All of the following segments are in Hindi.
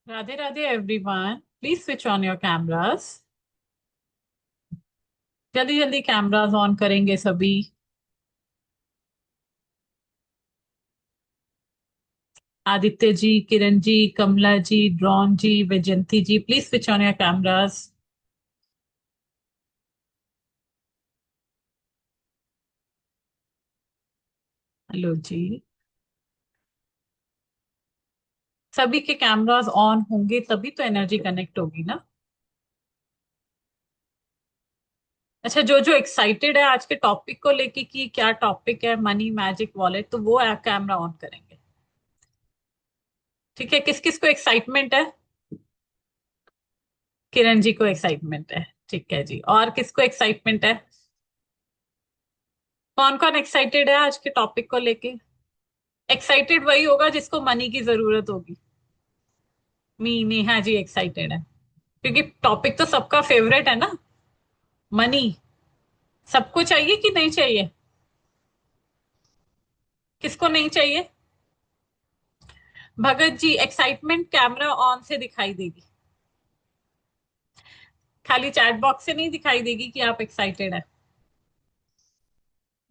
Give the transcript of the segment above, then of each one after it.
Radhe Radhe everyone, please switch on your cameras. जल्दी जल्दी कैमरास ऑन करेंगे सभी। Aditya ji, Kiran ji, Kamala ji, Dron ji, Vaijanti ji, please switch on your cameras. Hello जी। सभी के कैमरास ऑन होंगे तभी तो एनर्जी कनेक्ट होगी ना। अच्छा, जो जो एक्साइटेड है आज के टॉपिक को लेके कि क्या टॉपिक है मनी मैजिक वॉलेट, तो वो कैमरा ऑन करेंगे। ठीक है, किस किस को एक्साइटमेंट है? किरण जी को एक्साइटमेंट है। ठीक है जी, और किसको एक्साइटमेंट है? कौन कौन एक्साइटेड है आज के टॉपिक को लेके? एक्साइटेड वही होगा जिसको मनी की जरूरत होगी। नेहा जी एक्साइटेड है क्योंकि टॉपिक तो सबका फेवरेट है ना। मनी। सबको चाहिए कि नहीं चाहिए? किसको नहीं चाहिए? Bhagat ji, excitement camera on से दिखाई देगी। खाली चैट बॉक्स से नहीं दिखाई देगी कि आप एक्साइटेड है।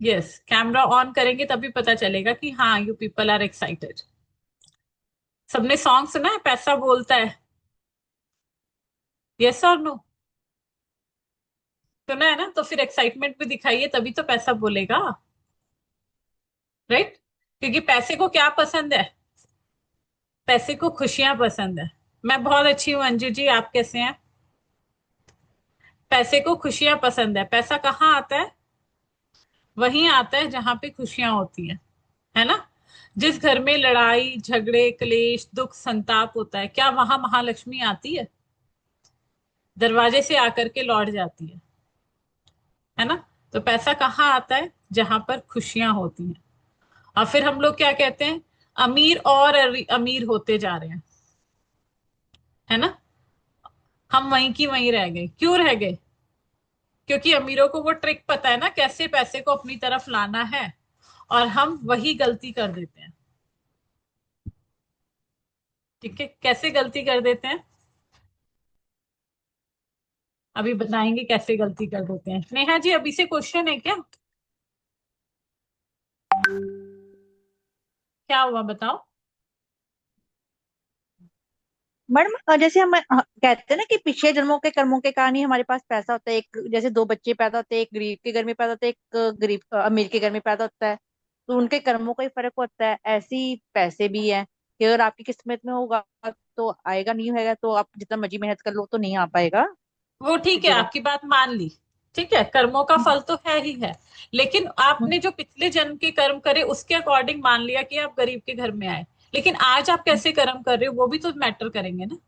यस, कैमरा ऑन करेंगे तभी पता चलेगा कि हाँ, यू पीपल आर एक्साइटेड। सबने सॉन्ग सुना है, पैसा बोलता है? यस और नो? सुना है ना, तो फिर एक्साइटमेंट भी दिखाइए तभी तो पैसा बोलेगा। राइट। क्योंकि पैसे को क्या पसंद है? पैसे को खुशियां पसंद है। मैं बहुत अच्छी हूँ अंजू जी, आप कैसे हैं? पैसे को खुशियां पसंद है। पैसा कहाँ आता है? वहीं आता है जहां पे खुशियां होती है ना। जिस घर में लड़ाई झगड़े क्लेश दुख संताप होता है, क्या वहां महालक्ष्मी आती है? दरवाजे से आकर के लौट जाती है ना। तो पैसा कहाँ आता है? जहां पर खुशियां होती हैं। और फिर हम लोग क्या कहते हैं? अमीर और अमीर होते जा रहे हैं, है ना। हम वहीं की वहीं रह गए। क्यों रह गए? क्योंकि अमीरों को वो ट्रिक पता है ना, कैसे पैसे को अपनी तरफ लाना है। और हम वही गलती कर देते हैं। ठीक है, कैसे गलती कर देते हैं? अभी बताएंगे कैसे गलती कर देते हैं। नेहा जी, अभी से क्वेश्चन है क्या? क्या हुआ बताओ। मैडम जैसे हम कहते हैं ना कि पिछले जन्मों के कर्मों के कारण ही हमारे पास पैसा होता है। एक जैसे दो बच्चे पैदा होते हैं, एक गरीब के घर में पैदा होता है, एक गरीब अमीर के घर में पैदा होता है। तो उनके कर्मों का ही फर्क होता है। ऐसे ही पैसे भी हैं कि अगर आपकी किस्मत में होगा तो आएगा, नहीं होगा तो आप जितना मर्जी मेहनत कर लो तो नहीं आ पाएगा वो ठीक है, सीधी बात। आपकी बात मान ली। ठीक है, कर्मों का फल तो है ही है। लेकिन आपने जो पिछले जन्म के कर्म करे उसके अकॉर्डिंग मान लिया कि आप गरीब के घर में आए। लेकिन आज आप कैसे कर्म कर रहे हो वो भी तो मैटर करेंगे ना।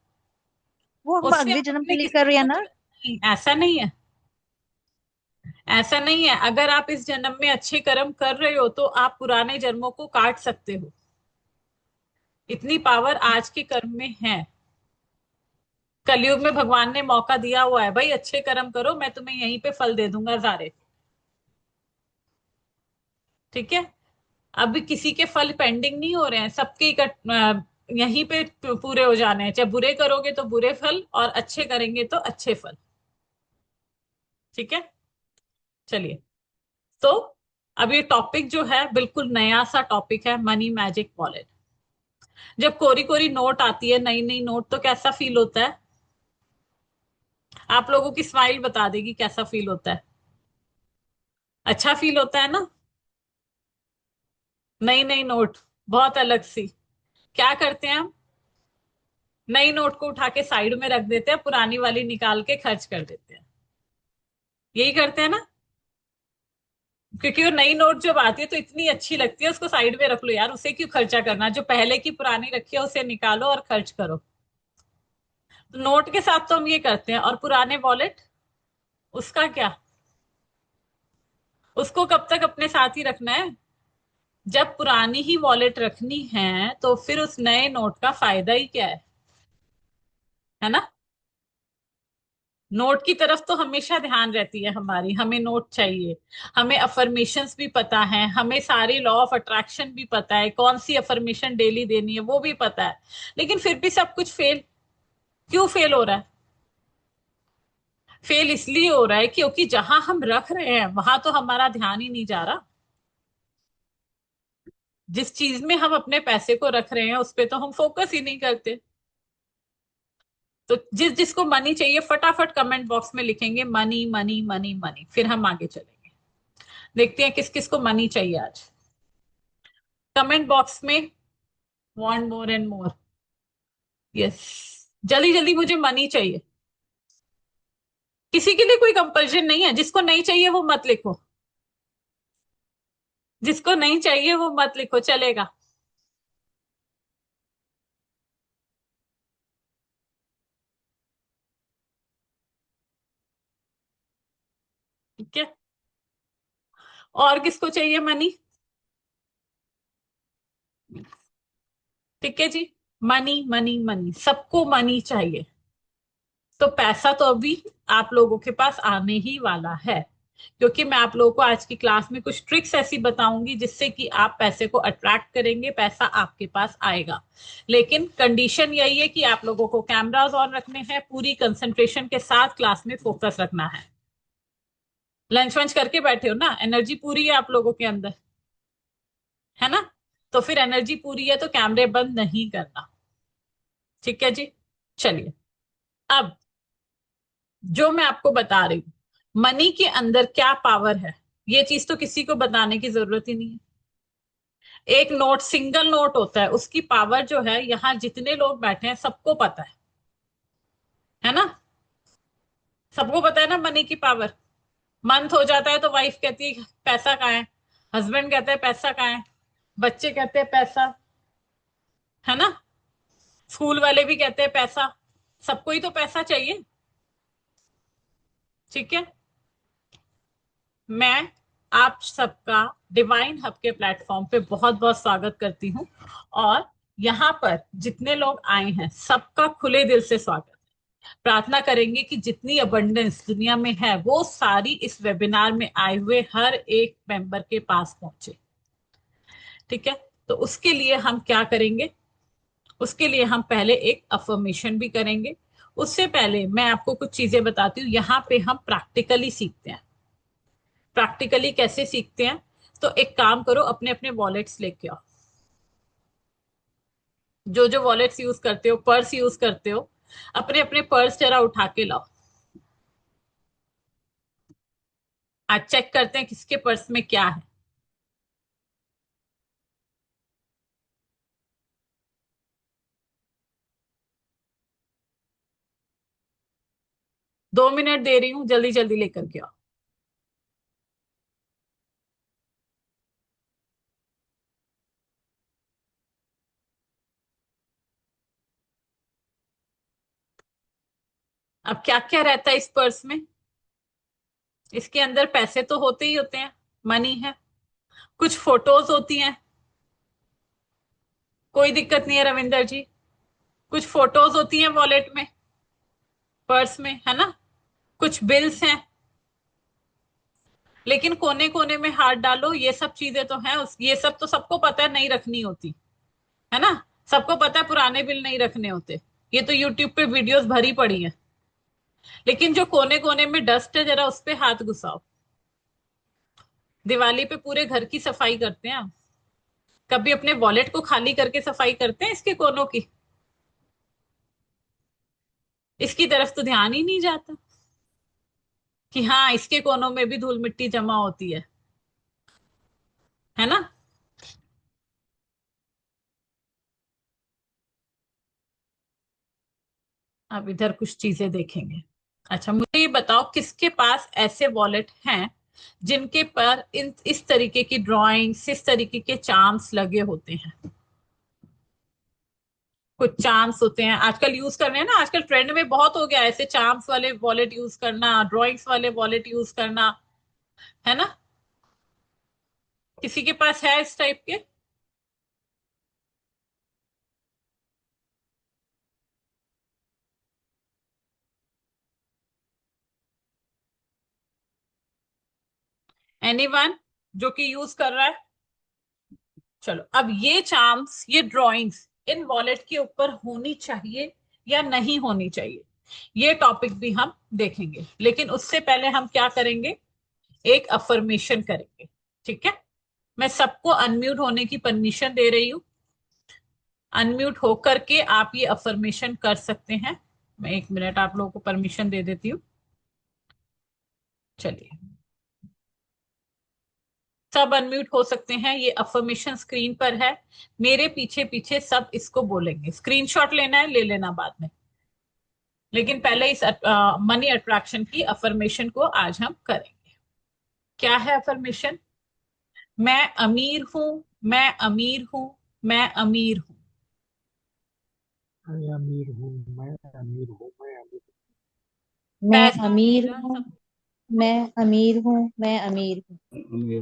वो हम उससे अगले आप जन्म के अपनी लिए कर किस्मत रहे हैं को ना। नहीं, ऐसा नहीं है। ऐसा नहीं है, अगर आप इस जन्म में अच्छे कर्म कर रहे हो तो आप पुराने जन्मों को काट सकते हो। इतनी पावर आज के कर्म में है। कलयुग में भगवान ने मौका दिया हुआ है, भाई अच्छे कर्म करो, मैं तुम्हें यहीं पे फल दे दूंगा सारे। ठीक है। अभी किसी के फल पेंडिंग नहीं हो रहे हैं, सबके यहीं पे पूरे हो जाने हैं। चाहे बुरे करोगे तो बुरे फल, और अच्छे करेंगे तो अच्छे फल। ठीक है। चलिए। तो अब ये टॉपिक जो है बिल्कुल नया सा टॉपिक है, मनी मैजिक वॉलेट। जब कोरी कोरी नोट आती है, नई नई नोट, तो कैसा फील होता है? आप लोगों की स्माइल बता देगी कैसा फील होता है। अच्छा फील होता है ना। नई नई नोट बहुत अलग सी। क्या करते हैं हम? नई नोट को उठा के साइड में रख देते हैं, पुरानी वाली निकाल के खर्च कर देते हैं। यही करते हैं ना। क्योंकि वो नई नोट जब आती है तो इतनी अच्छी लगती है, उसको साइड में रख लो यार, उसे क्यों खर्चा करना, जो पहले की पुरानी रखी है उसे निकालो और खर्च करो। तो नोट के साथ तो हम ये करते हैं, और पुराने वॉलेट, उसका क्या? उसको कब तक अपने साथ ही रखना है? जब पुरानी ही वॉलेट रखनी है तो फिर उस नए नोट का फायदा ही क्या है ना। नोट की तरफ तो हमेशा ध्यान रहती है हमारी, हमें नोट चाहिए। हमें अफर्मेशंस भी पता है, हमें सारी लॉ ऑफ अट्रैक्शन भी पता है, कौन सी अफर्मेशन डेली देनी है वो भी पता है। लेकिन फिर भी सब कुछ फेल। क्यों फेल हो रहा है? फेल इसलिए हो रहा है क्योंकि जहां हम रख रहे हैं वहां तो हमारा ध्यान ही नहीं जा रहा। जिस चीज में हम अपने पैसे को रख रहे हैं उस पे तो हम फोकस ही नहीं करते। तो जिस जिसको मनी चाहिए फटाफट कमेंट बॉक्स में लिखेंगे मनी मनी मनी मनी, फिर हम आगे चलेंगे। देखते हैं किस किस को मनी चाहिए आज। कमेंट बॉक्स में want more and more. Yes, जल्दी जल्दी मुझे मनी चाहिए। किसी के लिए कोई कंपल्शन नहीं है, जिसको नहीं चाहिए वो मत लिखो। जिसको नहीं चाहिए वो मत लिखो, चलेगा। ठीक है। और किसको चाहिए मनी? ठीक है जी। मनी मनी मनी, सबको मनी चाहिए। तो पैसा तो अभी आप लोगों के पास आने ही वाला है, क्योंकि मैं आप लोगों को आज की क्लास में कुछ ट्रिक्स ऐसी बताऊंगी जिससे कि आप पैसे को अट्रैक्ट करेंगे, पैसा आपके पास आएगा। लेकिन कंडीशन यही है कि आप लोगों को कैमरास ऑन रखने हैं, पूरी कंसंट्रेशन के साथ क्लास में फोकस रखना है। लंच वंच करके बैठे हो ना, एनर्जी पूरी है आप लोगों के अंदर, है ना? तो फिर एनर्जी पूरी है तो कैमरे बंद नहीं करना। ठीक है जी। चलिए, अब जो मैं आपको बता रही हूं मनी के अंदर क्या पावर है, ये चीज तो किसी को बताने की जरूरत ही नहीं है। एक नोट, सिंगल नोट होता है, उसकी पावर जो है यहाँ जितने लोग बैठे हैं सबको पता है ना? सबको पता है ना मनी की पावर। मंथ हो जाता है तो वाइफ कहती है पैसा कहाँ है, हस्बैंड कहते हैं पैसा कहाँ है, बच्चे कहते हैं पैसा, है ना? स्कूल वाले भी कहते हैं पैसा। सबको ही तो पैसा चाहिए। ठीक है। मैं आप सबका डिवाइन हब के प्लेटफॉर्म पे बहुत बहुत स्वागत करती हूँ। और यहाँ पर जितने लोग आए हैं सबका खुले दिल से स्वागत है। प्रार्थना करेंगे कि जितनी अबंडेंस दुनिया में है वो सारी इस वेबिनार में आए हुए हर एक मेंबर के पास पहुंचे। ठीक है। तो उसके लिए हम क्या करेंगे? उसके लिए हम पहले एक अफर्मेशन भी करेंगे। उससे पहले मैं आपको कुछ चीजें बताती हूँ। यहाँ पे हम प्रैक्टिकली सीखते हैं। प्रैक्टिकली कैसे सीखते हैं? तो एक काम करो, अपने अपने वॉलेट्स लेके आओ। जो जो वॉलेट्स यूज करते हो, पर्स यूज करते हो, अपने अपने पर्स जरा उठा के लाओ। आज चेक करते हैं किसके पर्स में क्या है। 2 मिनट दे रही हूँ, जल्दी जल्दी लेकर के आओ। अब क्या क्या रहता है इस पर्स में? इसके अंदर पैसे तो होते ही होते हैं, मनी है। कुछ फोटोज होती हैं, कोई दिक्कत नहीं है रविंदर जी। कुछ फोटोज होती हैं वॉलेट में, पर्स में, है ना? कुछ बिल्स हैं। लेकिन कोने कोने में हाथ डालो, ये सब चीजें तो हैं ये सब तो सबको पता है नहीं रखनी होती, है ना? सबको पता है पुराने बिल नहीं रखने होते। ये तो यूट्यूब पे वीडियोस भरी पड़ी हैं। लेकिन जो कोने कोने में डस्ट है जरा उस पे हाथ घुसाओ। दिवाली पे पूरे घर की सफाई करते हैं हम। कभी अपने वॉलेट को खाली करके सफाई करते हैं इसके कोनों की? इसकी तरफ तो ध्यान ही नहीं जाता कि हाँ इसके कोनों में भी धूल मिट्टी जमा होती है ना? अब इधर कुछ चीजें देखेंगे। अच्छा, मुझे ये बताओ किसके पास ऐसे वॉलेट हैं जिनके पर इन इस तरीके की ड्राइंग्स, इस तरीके के चार्म्स लगे होते हैं? कुछ चार्म्स होते हैं, आजकल यूज कर रहे हैं ना, आजकल ट्रेंड में बहुत हो गया है ऐसे चार्म्स वाले वॉलेट यूज करना, ड्राइंग्स वाले वॉलेट यूज करना, है ना? किसी के पास है इस टाइप के? एनीवन जो कि यूज कर रहा है? चलो, अब ये चार्म्स, ये ड्राइंग्स इन वॉलेट के ऊपर होनी चाहिए या नहीं होनी चाहिए, ये टॉपिक भी हम देखेंगे। लेकिन उससे पहले हम क्या करेंगे, एक अफर्मेशन करेंगे। ठीक है, मैं सबको अनम्यूट होने की परमिशन दे रही हूँ। अनम्यूट होकर के आप ये अफर्मेशन कर सकते हैं। मैं 1 मिनट आप लोगों को परमिशन दे देती हूँ। चलिए, सब अनम्यूट हो सकते हैं। ये अफर्मेशन स्क्रीन पर है, मेरे पीछे पीछे सब इसको बोलेंगे। स्क्रीनशॉट लेना है ले लेना बाद में, लेकिन पहले इस मनी अट्रैक्शन की अफर्मेशन को आज हम करेंगे। क्या है अफर्मेशन? मैं अमीर हूं, मैं अमीर हूं, मैं अमीर हूं। मैं अमीर हूँ, मैं अमीर हूँ, मैं अमीर मैं पैसा अमीर मेरा हूँ, सब मैं अमीर हूँ, मैं अमीर हूँ।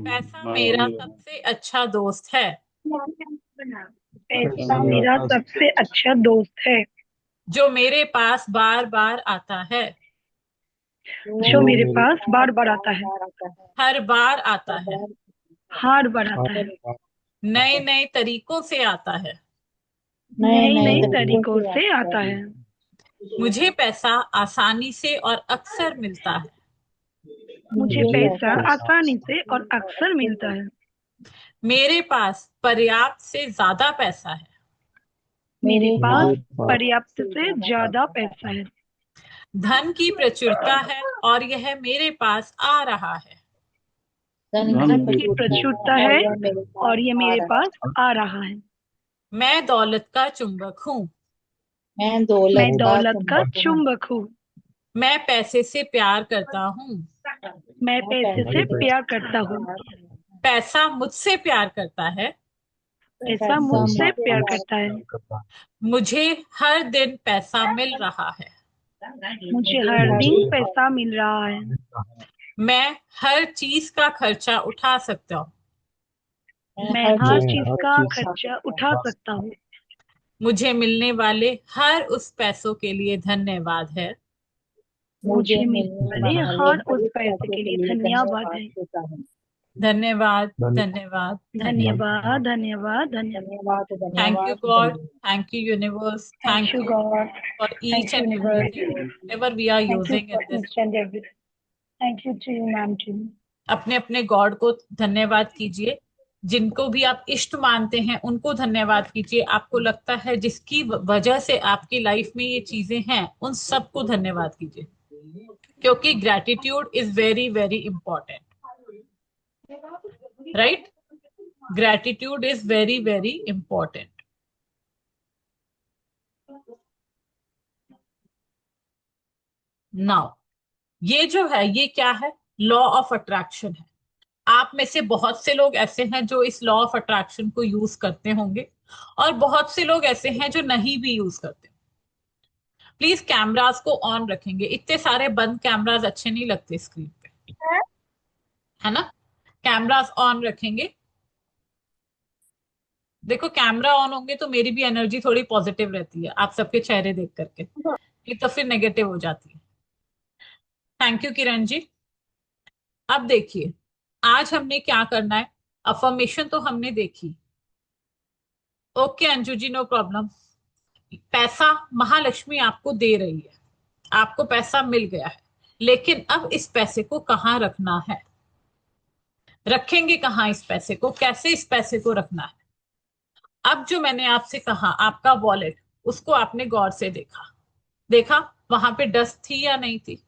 पैसा मैं मेरा अमीर हूँ। सबसे अच्छा दोस्त है, पैसा पैसा मेरा मेरा सबसे सबसे अच्छा दोस्त है, जो मेरे पास बार बार आता है, जो जो मेरे मेरे पास बार बार आता है, हर बार आता है, हर बार आता पास है, नए नए तरीकों से आता है। नए नई नए नई तरीकों तरीकों से से आता है। आता है। मुझे पैसा आसानी से और अक्सर मिलता है। मुझे मुझे पैसा पैसा आसानी से और अक्सर मिलता है। मेरे पास पर्याप्त से ज्यादा पैसा है। मेरे मेरे पास मेरे पास पास पर्याप्त से ज्यादा पैसा है। धन की प्रचुरता है और यह मेरे पास आ रहा है। धन की धन की प्रचुरता प्रचुरता है और है यह मेरे पास और ये आ मेरे रहा पास है। आ रहा है। मैं दौलत का चुंबक हूँ। मैं मैं दौलत का दौलत का चुंबक हूँ। चुंबक हूँ। मैं पैसे से प्यार करता हूँ। मैं मैं पैसे पैसे से मैं से प्यार करता प्यार हूँ। करता हूँ। पैसा मुझसे प्यार करता है। पैसा पैसा मुझसे पैसा प्यार मुझसे करता है। प्यार करता है। मुझे हर दिन पैसा मिल रहा है। मुझे मुझे हर हर मुझे दिन हर पैसा मिल रहा है। मिल रहा है। मैं हर चीज का खर्चा उठा सकता हूँ। मैं मैं हर हर चीज मैं चीज हर का चीज खर्चा उठा उठा सकता सकता हूँ। मुझे मिलने वाले हर उस पैसों के लिए धन्यवाद है। मुझे मुझे मिलने मिलने वाले वाले हर हर उस एक पैसे पैसे के के लिए लिए धन्यवाद धन्यवाद है। देता हूँ। धन्यवाद, धन्यवाद। धन्यवाद, धन्यवाद। धन्यवाद, धन्यवाद, धन्यवाद। धन्यवाद थैंक यू धन्यवाद गॉड, धन्यवाद। Thank you universe, thank thank you you God, for each thank you and everything universe, whatever we are thank you using in for this. Each and every, thank you to you ma'am too. अपने अपने गॉड को धन्यवाद कीजिए। जिनको भी आप इष्ट मानते हैं उनको धन्यवाद कीजिए। आपको लगता है जिसकी वजह से आपकी लाइफ में ये चीजें हैं, उन सबको धन्यवाद कीजिए, क्योंकि gratitude is very very important, right? Gratitude is very very important. Now, ये जो है ये क्या है? लॉ ऑफ अट्रैक्शन है। आप में से बहुत से लोग ऐसे हैं जो इस लॉ ऑफ अट्रैक्शन को यूज करते होंगे, और बहुत से लोग ऐसे हैं जो नहीं भी यूज करते। प्लीज कैमरास को ऑन रखेंगे, इतने सारे बंद कैमरास अच्छे नहीं लगते स्क्रीन पे, है ना? कैमरास ऑन रखेंगे। देखो, कैमरा ऑन होंगे तो मेरी भी एनर्जी थोड़ी पॉजिटिव रहती है आप सबके चेहरे देख करके, ये तो फिर नेगेटिव हो जाती है। Thank you Kiran ji. अब देखिए, आज हमने क्या करना है। अफर्मेशन तो हमने देखी, okay Anju ji, no problem. पैसा महालक्ष्मी आपको दे रही है, आपको पैसा मिल गया है, लेकिन अब इस पैसे को कहाँ रखना है? रखेंगे कहाँ इस पैसे को? कैसे इस पैसे को रखना है? अब जो मैंने आपसे कहा, आपका वॉलेट, उसको आपने गौर से देखा, देखा वहां पे डस्ट थी या नहीं थी?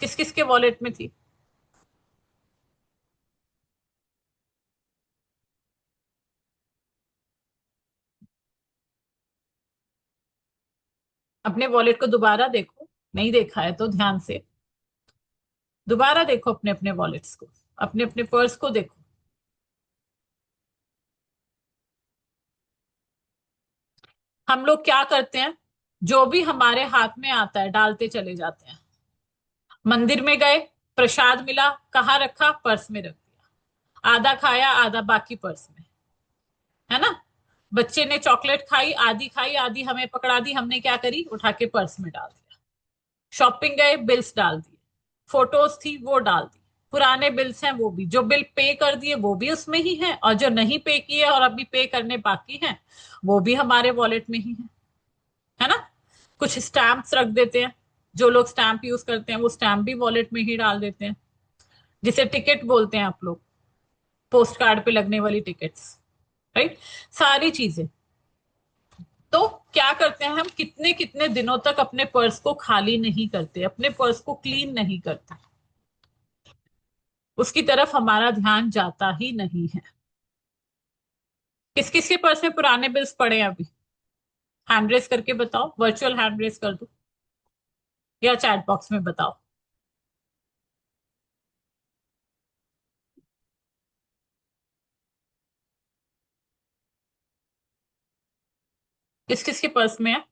किस किस के वॉलेट में थी? अपने वॉलेट को दोबारा देखो, नहीं देखा है तो ध्यान से दोबारा देखो अपने अपने वॉलेट्स को, अपने अपने पर्स को देखो। हम लोग क्या करते हैं, जो भी हमारे हाथ में आता है डालते चले जाते हैं। मंदिर में गए, प्रसाद मिला, कहाँ रखा? पर्स में रख दिया। आधा खाया, आधा बाकी पर्स में, है ना? बच्चे ने चॉकलेट खाई, आधी खाई, आधी हमें पकड़ा दी, हमने क्या करी? उठा के पर्स में डाल दिया। शॉपिंग गए, बिल्स डाल दिए, फोटोज थी वो डाल दी, पुराने बिल्स हैं वो भी, जो बिल पे कर दिए वो भी उसमें ही है, और जो नहीं पे किए और अभी पे करने बाकी हैं वो भी हमारे वॉलेट में ही है ना? कुछ स्टैम्प्स रख देते हैं, जो लोग स्टैम्प यूज करते हैं वो स्टैम्प भी वॉलेट में ही डाल देते हैं, जिसे टिकट बोलते हैं आप लोग, पोस्ट कार्ड पे लगने वाली टिकट्स, राइट, सारी चीजें। तो क्या करते हैं हम, कितने कितने दिनों तक अपने पर्स को खाली नहीं करते, अपने पर्स को क्लीन नहीं करते, उसकी तरफ हमारा ध्यान जाता ही नहीं है। किस किस के पर्स में पुराने बिल्स पड़े हैं अभी? हैंड रेस करके बताओ, वर्चुअल हैंड रेस कर दो या चैट बॉक्स में बताओ। किस किस के पर्स में है?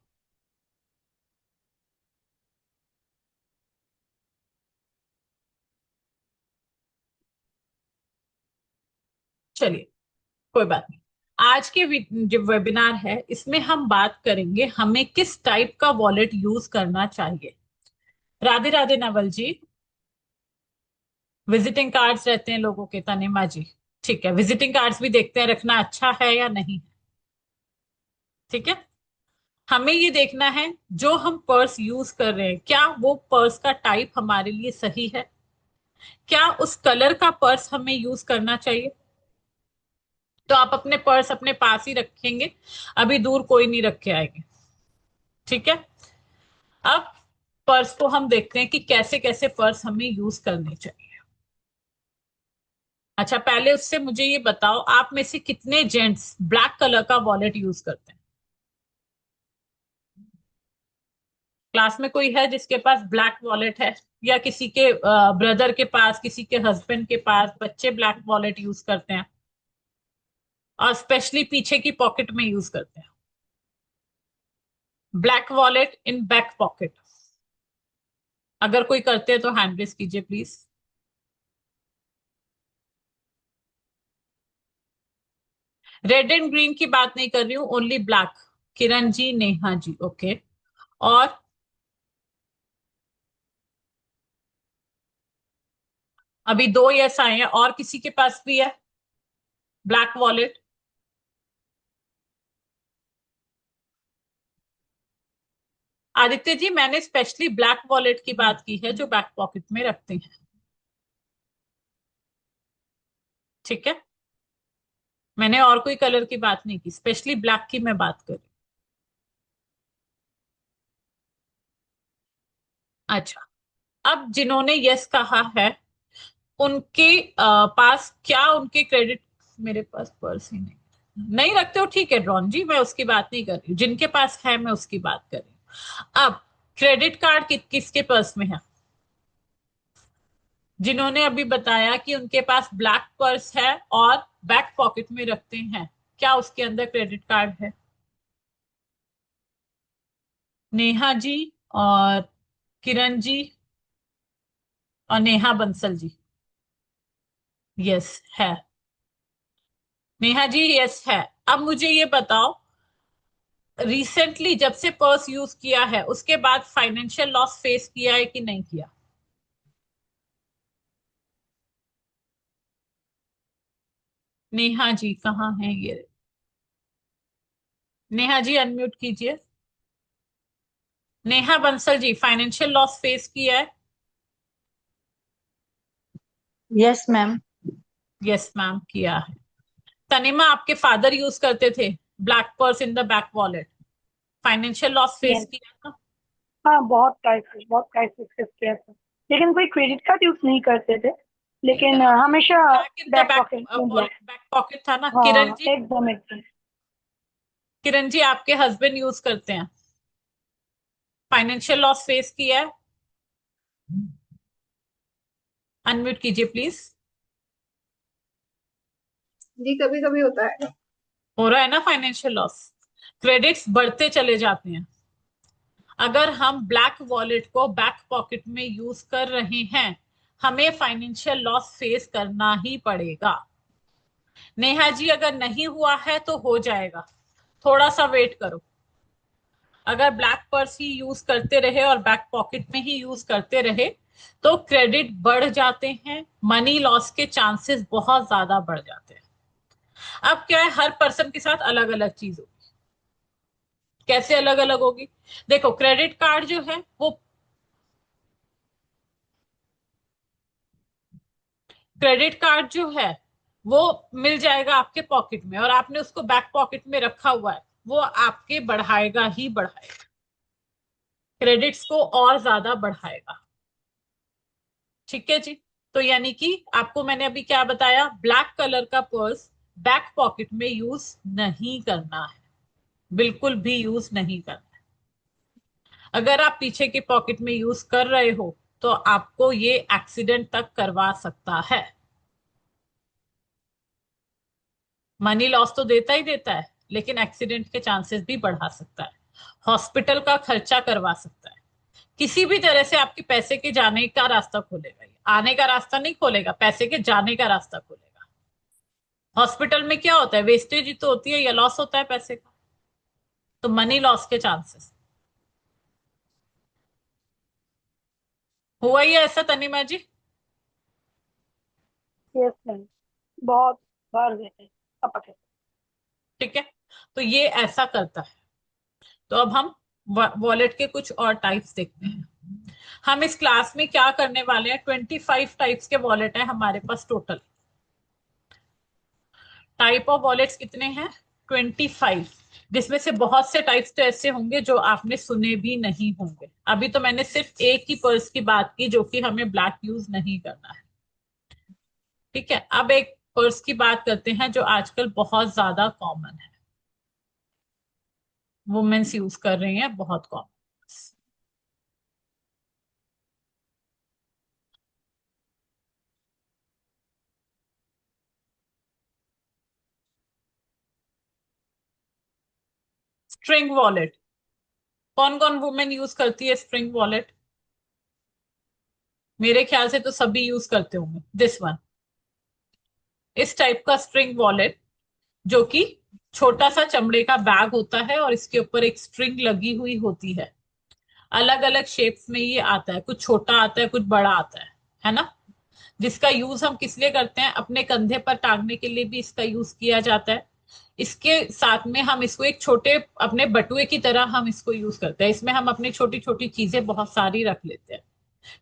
चलिए, कोई बात नहीं। आज के जो वेबिनार है इसमें हम बात करेंगे हमें किस टाइप का वॉलेट यूज करना चाहिए। राधे राधे नवल जी। विजिटिंग कार्ड्स रहते हैं लोगों के, तनिमा जी। ठीक है, विजिटिंग कार्ड्स भी देखते हैं रखना अच्छा है या नहीं। ठीक है, हमें ये देखना है जो हम पर्स यूज कर रहे हैं क्या वो पर्स का टाइप हमारे लिए सही है, क्या उस कलर का पर्स हमें यूज करना चाहिए। तो आप अपने पर्स अपने पास ही रखेंगे, अभी दूर कोई नहीं रख के आएंगे। ठीक है, अब पर्स को हम देखते हैं कि कैसे कैसे पर्स हमें यूज करने चाहिए। अच्छा, पहले उससे मुझे ये बताओ, आप में से कितने जेंट्स ब्लैक कलर का वॉलेट यूज करते हैं? क्लास में कोई है जिसके पास ब्लैक वॉलेट है, या किसी के ब्रदर के पास, किसी के हस्बैंड के पास बच्चे ब्लैक वॉलेट यूज करते हैं, और स्पेशली पीछे की पॉकेट में यूज करते हैं? Black wallet in back pocket, अगर कोई करते हैं तो हैंड रेस कीजिए प्लीज। रेड एंड ग्रीन की बात नहीं कर रही हूँ, only black. Kiran ji, Neha ji, okay. और अभी दो यस आए हैं, और किसी के पास भी है ब्लैक वॉलेट? आदित्य जी, मैंने स्पेशली ब्लैक वॉलेट की बात की है जो बैक पॉकेट में रखते हैं। ठीक है, मैंने और कोई कलर की बात नहीं की, स्पेशली ब्लैक की मैं बात कर रही हूँ। अच्छा, अब जिन्होंने यस कहा है उनके पास क्या उनके क्रेडिट, मेरे पास पर्स ही नहीं, नहीं रखते हो, ठीक है ड्रॉन जी, मैं उसकी बात नहीं कर रही हूँ, जिनके पास है मैं उसकी बात कर रही हूँ। अब क्रेडिट कार्ड किसके पर्स में है? जिन्होंने अभी बताया कि उनके पास ब्लैक पर्स है और बैक पॉकेट में रखते हैं, क्या उसके अंदर क्रेडिट कार्ड है? नेहा जी और किरण जी और नेहा बंसल जी, यस है। नेहा जी यस है। अब मुझे ये बताओ, रिसेंटली जब से पर्स यूज किया है उसके बाद फाइनेंशियल लॉस फेस किया है कि नहीं किया? नेहा जी कहाँ है ये? नेहा जी अनम्यूट कीजिए। Neha Bansal ji, financial loss face किया है? Yes ma'am. यस मैम, किया है। तनिमा, आपके फादर यूज करते थे black purse in the back wallet, financial loss face yes. किया था? हाँ, बहुत क्राइसिस किया था, लेकिन कोई क्रेडिट कार्ड यूज नहीं करते थे, ठीक है लेकिन ना, हमेशा back in the back back pocket में दिया। बैक पॉकेट था ना। किरण हाँ, जी, एकदम एकदम। किरण जी आपके हस्बैंड यूज करते हैं, फाइनेंशियल लॉस फेस किया है? अनम्यूट कीजिए प्लीज। जी कभी कभी होता है। हो रहा है ना फाइनेंशियल लॉस, क्रेडिट्स बढ़ते चले जाते हैं। अगर हम ब्लैक वॉलेट को बैक पॉकेट में यूज कर रहे हैं, हमें फाइनेंशियल लॉस फेस करना ही पड़ेगा। नेहा जी, अगर नहीं हुआ है तो हो जाएगा, थोड़ा सा वेट करो। अगर ब्लैक पर्स ही यूज करते रहे और बैक पॉकेट में ही यूज करते रहे तो क्रेडिट बढ़ जाते हैं, मनी लॉस के चांसेस बहुत ज्यादा बढ़ जाते हैं। अब क्या है, हर पर्सन के साथ अलग अलग चीज होगी। कैसे अलग अलग होगी? देखो, क्रेडिट कार्ड जो है वो, क्रेडिट कार्ड जो है वो मिल जाएगा आपके पॉकेट में, और आपने उसको बैक पॉकेट में रखा हुआ है, वो आपके बढ़ाएगा ही बढ़ाएगा, क्रेडिट्स को और ज्यादा बढ़ाएगा। ठीक है जी। तो यानी कि आपको मैंने अभी क्या बताया, ब्लैक कलर का पर्स बैक पॉकेट में यूज नहीं करना है, बिल्कुल भी यूज नहीं करना है। अगर आप पीछे के पॉकेट में यूज कर रहे हो तो आपको ये एक्सीडेंट तक करवा सकता है। मनी लॉस तो देता ही देता है, लेकिन एक्सीडेंट के चांसेस भी बढ़ा सकता है, हॉस्पिटल का खर्चा करवा सकता है, किसी भी तरह से आपके पैसे के जाने का रास्ता खोलेगा। ये आने का रास्ता नहीं खोलेगा, पैसे के जाने का रास्ता खोलेगा। हॉस्पिटल में क्या होता है, वेस्टेज ही तो होती है या लॉस होता है पैसे का, तो मनी लॉस के चांसेस। हुआ ही है ऐसा तनीमा जी? यस मैम, बहुत बार हुए हैं पापा के। ठीक है, तो ये ऐसा करता है। तो अब हम वॉलेट के कुछ और टाइप्स देखते हैं। हम इस क्लास में क्या करने वाले हैं, 25 टाइप्स के वॉलेट है हमारे पास टोटल। टाइप ऑफ वॉलेट्स कितने हैं? 25, जिसमें से बहुत से टाइप्स तो ऐसे होंगे जो आपने सुने भी नहीं होंगे। अभी तो मैंने सिर्फ एक ही पर्स की बात की जो कि हमें ब्लैक यूज नहीं करना है। ठीक है, अब एक पर्स की बात करते हैं जो आजकल बहुत ज्यादा कॉमन है, वुमेन्स यूज कर रही हैं, बहुत कॉमन। String wallet. कौन कौन वुमेन यूज करती है स्ट्रिंग वॉलेट? मेरे ख्याल से तो सभी यूज करते होंगे। दिस वन, इस टाइप का स्ट्रिंग वॉलेट, जो कि छोटा सा चमड़े का बैग होता है और इसके ऊपर एक स्ट्रिंग लगी हुई होती है। अलग अलग शेप्स में ये आता है, कुछ छोटा आता है, कुछ बड़ा आता है ना? जिसका यूज हम किस लिए करते हैं, अपने कंधे पर टांगने के लिए भी इसका यूज किया जाता है। इसके साथ में हम इसको एक छोटे अपने बटुए की तरह हम इसको यूज करते हैं। इसमें हम अपनी छोटी छोटी चीजें बहुत सारी रख लेते हैं,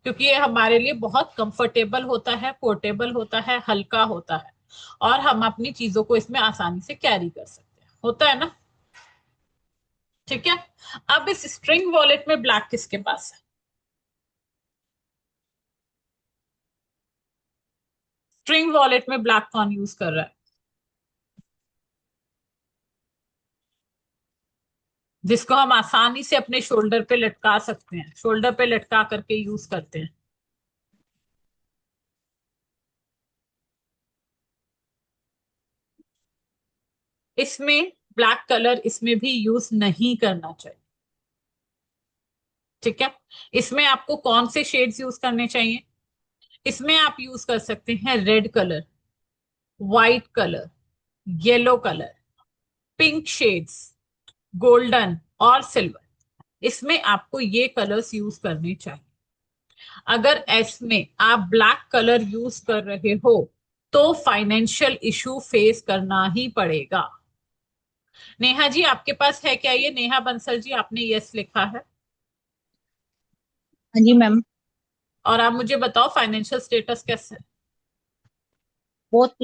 क्योंकि ये हमारे लिए बहुत कंफर्टेबल होता है, पोर्टेबल होता है, हल्का होता है, और हम अपनी चीजों को इसमें आसानी से कैरी कर सकते हैं, होता है ना? ठीक है, अब इस स्ट्रिंग वॉलेट में ब्लैक किसके पास है? स्ट्रिंग वॉलेट में ब्लैक कौन यूज कर रहा है, जिसको हम आसानी से अपने शोल्डर पे लटका सकते हैं, शोल्डर पे लटका करके यूज करते हैं? इसमें ब्लैक कलर इसमें भी यूज नहीं करना चाहिए। ठीक है, इसमें आपको कौन से शेड्स यूज करने चाहिए? इसमें आप यूज कर सकते हैं red colour, white colour, yellow colour, pink shades, golden और सिल्वर। इसमें आपको ये कलर्स यूज करने चाहिए। अगर इसमें आप ब्लैक कलर यूज कर रहे हो तो फाइनेंशियल इशू फेस करना ही पड़ेगा। नेहा जी, आपके पास है क्या ये? नेहा बंसल जी, आपने यस लिखा है। हाँ जी मैम। और आप मुझे बताओ फाइनेंशियल स्टेटस कैसे है? बहुत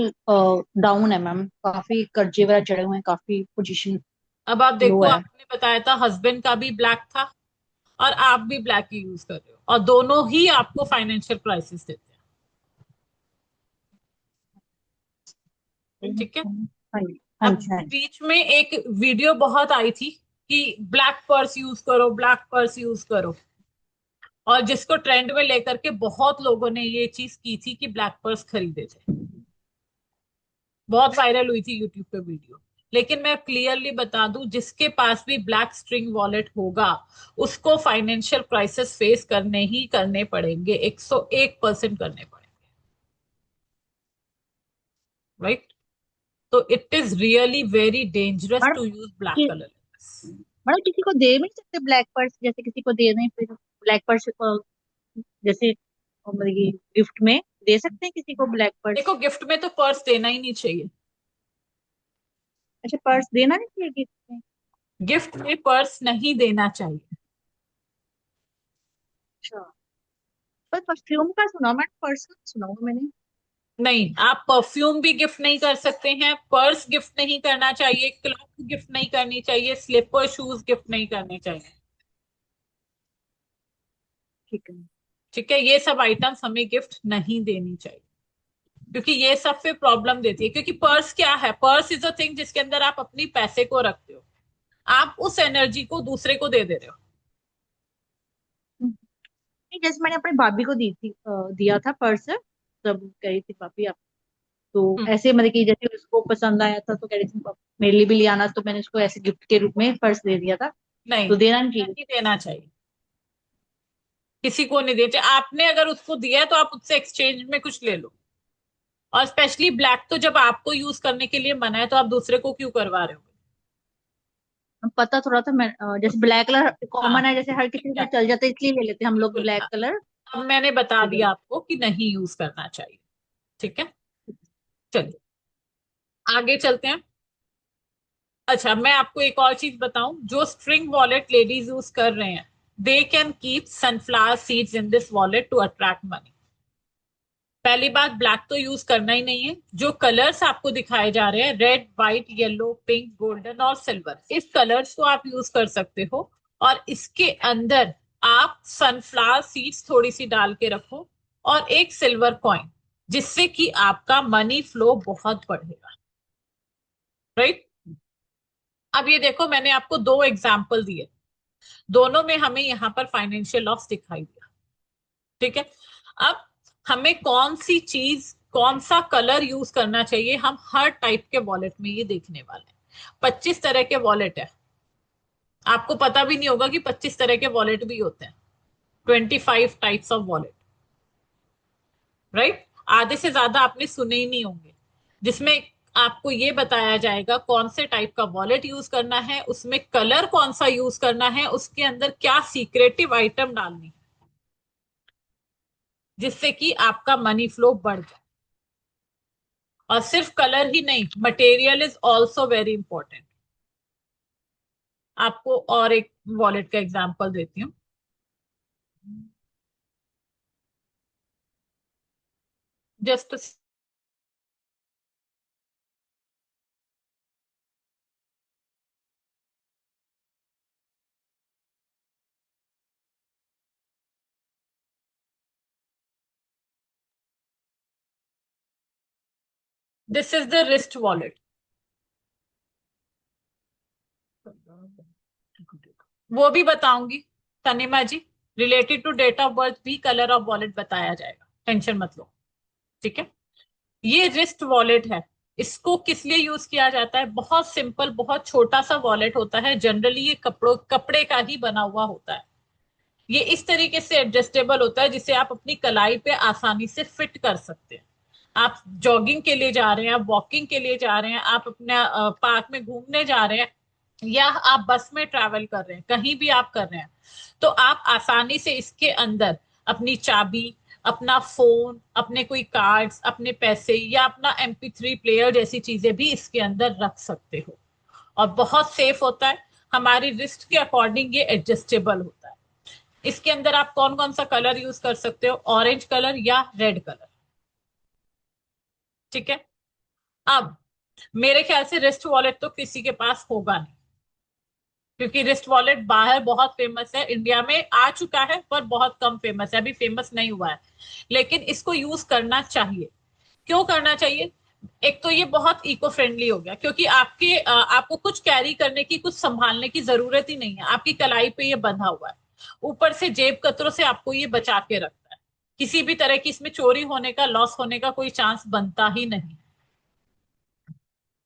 डाउन है मैम, काफी कर्जे वगैरह चढ़े हुए हैं, काफी पोजीशन अब आप लो देखो, है। आपने बताया था हस्बैंड का भी ब्लैक था और आप भी ब्लैक ही यूज कर रहे हो, और दोनों ही आपको फाइनेंशियल क्राइसिस देते हैं। ठीक है, हाँ जी हाँ अब जी हाँ जी। बीच में एक वीडियो बहुत आई थी कि ब्लैक पर्स यूज करो, ब्लैक पर्स यूज करो, और जिसको ट्रेंड में लेकर के बहुत लोगों ने ये चीज की थी कि ब्लैक पर्स खरीदे थे। बहुत वायरल हुई थी यूट्यूब पे वीडियो। लेकिन मैं क्लियरली बता दूं, जिसके पास भी ब्लैक स्ट्रिंग वॉलेट होगा उसको फाइनेंशियल क्राइसिस फेस करने ही करने पड़ेंगे, 101% करने पड़ेंगे। राइट? तो it is really very dangerous madam to use black कि- कलर। मैडम किसी को दे भी नहीं सकते ब्लैक पर्स, जैसे किसी को दे दें फिर ब्लैक पर्स, जैसे मतलब कि गिफ्ट में दे सकते हैं किसी को ब्लैक पर्स? देखो, गिफ्ट में तो पर्स देना ही नहीं चाहिए। अच्छा, पर्स देना नहीं चाहिए गिफ्ट में? गिफ्ट में पर्स नहीं देना चाहिए। अच्छा, पर परफ्यूम का सुना, मैं पर्स का सुना हुआ मैंने। नहीं, आप परफ्यूम भी गिफ्ट नहीं कर सकते हैं, पर्स गिफ्ट नहीं करना चाहिए, क्लॉक गिफ्ट नहीं करनी चाहिए, स्लीपर शूज गिफ्ट नहीं करने चाहिए। ठीक है। ठीक है, ये सब आइटम्स हमें गिफ्ट नहीं देनी चाहिए, क्योंकि ये सब फिर प्रॉब्लम देती है। क्योंकि पर्स क्या है, पर्स इज अ थिंग जिसके अंदर आप अपनी पैसे को रखते हो, आप उस एनर्जी को दूसरे को दे रहे हो। नहीं, जैसे मैंने अपनी भाभी को दी थी, दिया था पर्स, तब कह रही थी भाभी आप, तो हम्म, ऐसे मतलब कि जैसे उसको पसंद आया था तो कह रही थी मेरे लिए भी ले आना, तो मैंने उसको ऐसे गिफ्ट के रूप में पर्स दे दिया था। नहीं, तो देना नहीं चाहिए। नहीं देना चाहिए, किसी को नहीं देना चाहिए। आपने अगर उसको दिया है तो आप उससे एक्सचेंज में कुछ ले लो। और स्पेशली ब्लैक तो जब आपको यूज करने के लिए मना है तो आप दूसरे को क्यों करवा रहे हो? पता थोड़ा था मैं, जैसे ब्लैक कलर हाँ, कॉमन है, जैसे हर किसी के ठीक है, साथ चल जाता है, इसलिए ले लेते हैं हम लोग बिल्कुल। Black colour. अब मैंने बता दिया आपको कि नहीं यूज करना चाहिए। ठीक है, चलिए आगे चलते हैं। अच्छा, मैं आपको एक और चीज बताऊं, जो स्ट्रिंग वॉलेट लेडीज यूज कर रहे हैं, they can keep sunflower seeds in this wallet to attract money. पहली बात, ब्लैक तो यूज करना ही नहीं है। जो कलर्स आपको दिखाए जा रहे हैं, red, white, yellow, pink, golden और सिल्वर, इस कलर्स को आप यूज कर सकते हो। और इसके अंदर आप सनफ्लावर सीड्स थोड़ी सी डाल के रखो, और एक सिल्वर कॉइन, जिससे कि आपका मनी फ्लो बहुत बढ़ेगा। राइट। अब ये देखो, मैंने आपको दो एग्जाम्पल दिए, दोनों में हमें यहाँ पर फाइनेंशियल लॉस दिखाई दिया। ठीक है, अब हमें कौन सी चीज, कौन सा कलर यूज करना चाहिए, हम हर टाइप के वॉलेट में ये देखने वाले हैं। 25 तरह के वॉलेट है, आपको पता भी नहीं होगा कि 25 तरह के वॉलेट भी होते हैं। 25 टाइप्स ऑफ वॉलेट। राइट। आधे से ज्यादा आपने सुने ही नहीं होंगे, जिसमें आपको ये बताया जाएगा कौन से टाइप का वॉलेट यूज करना है, उसमें कलर कौन सा यूज करना है, उसके अंदर क्या सीक्रेटिव आइटम डालनी है, जिससे कि आपका मनी फ्लो बढ़ जाए। और सिर्फ कलर ही नहीं, material is also very important. आपको और एक वॉलेट का एग्जांपल देती हूँ। Just this is the wrist wallet. वो भी बताऊंगी Tanima ji, related to date of birth भी कलर ऑफ वॉलेट बताया जाएगा, टेंशन मत लो। ठीक है, ये रिस्ट वॉलेट है। इसको किस लिए यूज किया जाता है? बहुत सिंपल, बहुत छोटा सा वॉलेट होता है, जनरली ये कपड़े का ही बना हुआ होता है। ये इस तरीके से एडजस्टेबल होता है जिसे आप अपनी कलाई पे आसानी से फिट कर सकते हैं। आप जॉगिंग के लिए जा रहे हैं, आप वॉकिंग के लिए जा रहे हैं, आप अपने पार्क में घूमने जा रहे हैं, या आप बस में ट्रैवल कर रहे हैं, कहीं भी आप कर रहे हैं, तो आप आसानी से इसके अंदर अपनी चाबी, अपना फोन, अपने कोई कार्ड्स, अपने पैसे, या अपना MP3 प्लेयर जैसी चीजें भी इसके अंदर रख सकते हो। और बहुत सेफ होता है, हमारी रिस्ट के अकॉर्डिंग ये एडजस्टेबल होता है। इसके अंदर आप कौन कौन सा कलर यूज कर सकते हो? ऑरेंज कलर या रेड कलर। ठीक है, अब मेरे ख्याल से रिस्ट वॉलेट तो किसी के पास होगा नहीं, क्योंकि रिस्ट वॉलेट बाहर बहुत फेमस है, इंडिया में आ चुका है पर बहुत कम फेमस है, अभी फेमस नहीं हुआ है। लेकिन इसको यूज करना चाहिए। क्यों करना चाहिए? एक तो ये बहुत इको फ्रेंडली हो गया, क्योंकि आपको कुछ कैरी करने की, कुछ संभालने की जरूरत ही नहीं है, आपकी कलाई पे ये बंधा हुआ है। ऊपर से जेब कतरों से आपको ये बचा के रखता है, किसी भी तरह की इसमें चोरी होने का, लॉस होने का कोई चांस बनता ही नहीं।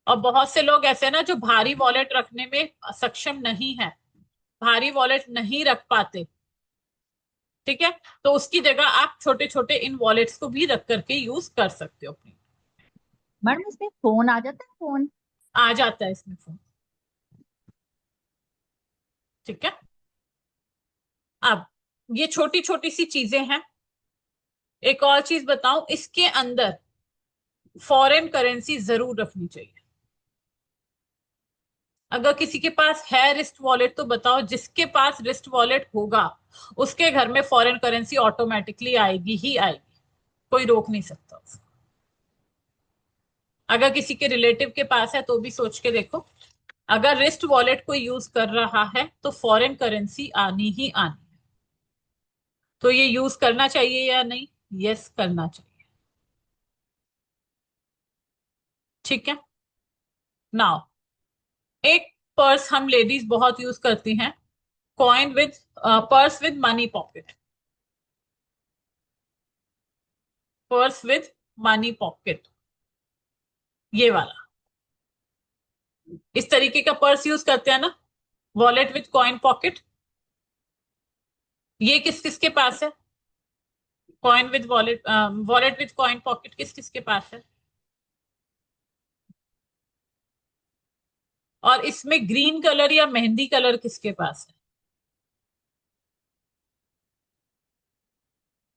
और बहुत से लोग ऐसे ना जो भारी वॉलेट रखने में सक्षम नहीं है, भारी वॉलेट नहीं रख पाते। ठीक है, तो उसकी जगह आप छोटे छोटे इन वॉलेट्स को भी रख करके यूज कर सकते हो अपनी। मैडम इसमें फोन आ जाता है, फोन? आ जाता है इसमें फोन। ठीक है, अब ये छोटी छोटी सी चीजें हैं। एक और चीज बताऊं, इसके अंदर फॉरेन करेंसी जरूर रखनी चाहिए। अगर किसी के पास है रिस्ट वॉलेट तो बताओ, जिसके पास रिस्ट वॉलेट होगा उसके घर में फॉरेन करेंसी ऑटोमेटिकली आएगी ही आएगी, कोई रोक नहीं सकता उसको। अगर किसी के रिलेटिव के पास है तो भी सोच के देखो, अगर रिस्ट वॉलेट कोई यूज कर रहा है तो फॉरेन करेंसी आनी ही आनी है। तो ये यूज करना चाहिए या नहीं? यस, करना चाहिए। ठीक है। नाउ, एक पर्स हम लेडीज बहुत यूज करती हैं, coin with purse with money pocket. Purse with money pocket, ये वाला, इस तरीके का पर्स यूज करते हैं ना, वॉलेट विद कॉइन पॉकेट। ये किस किस के पास है? Coin with wallet, wallet with coin pocket किस किस के पास है? और इसमें ग्रीन कलर या मेहंदी कलर किसके पास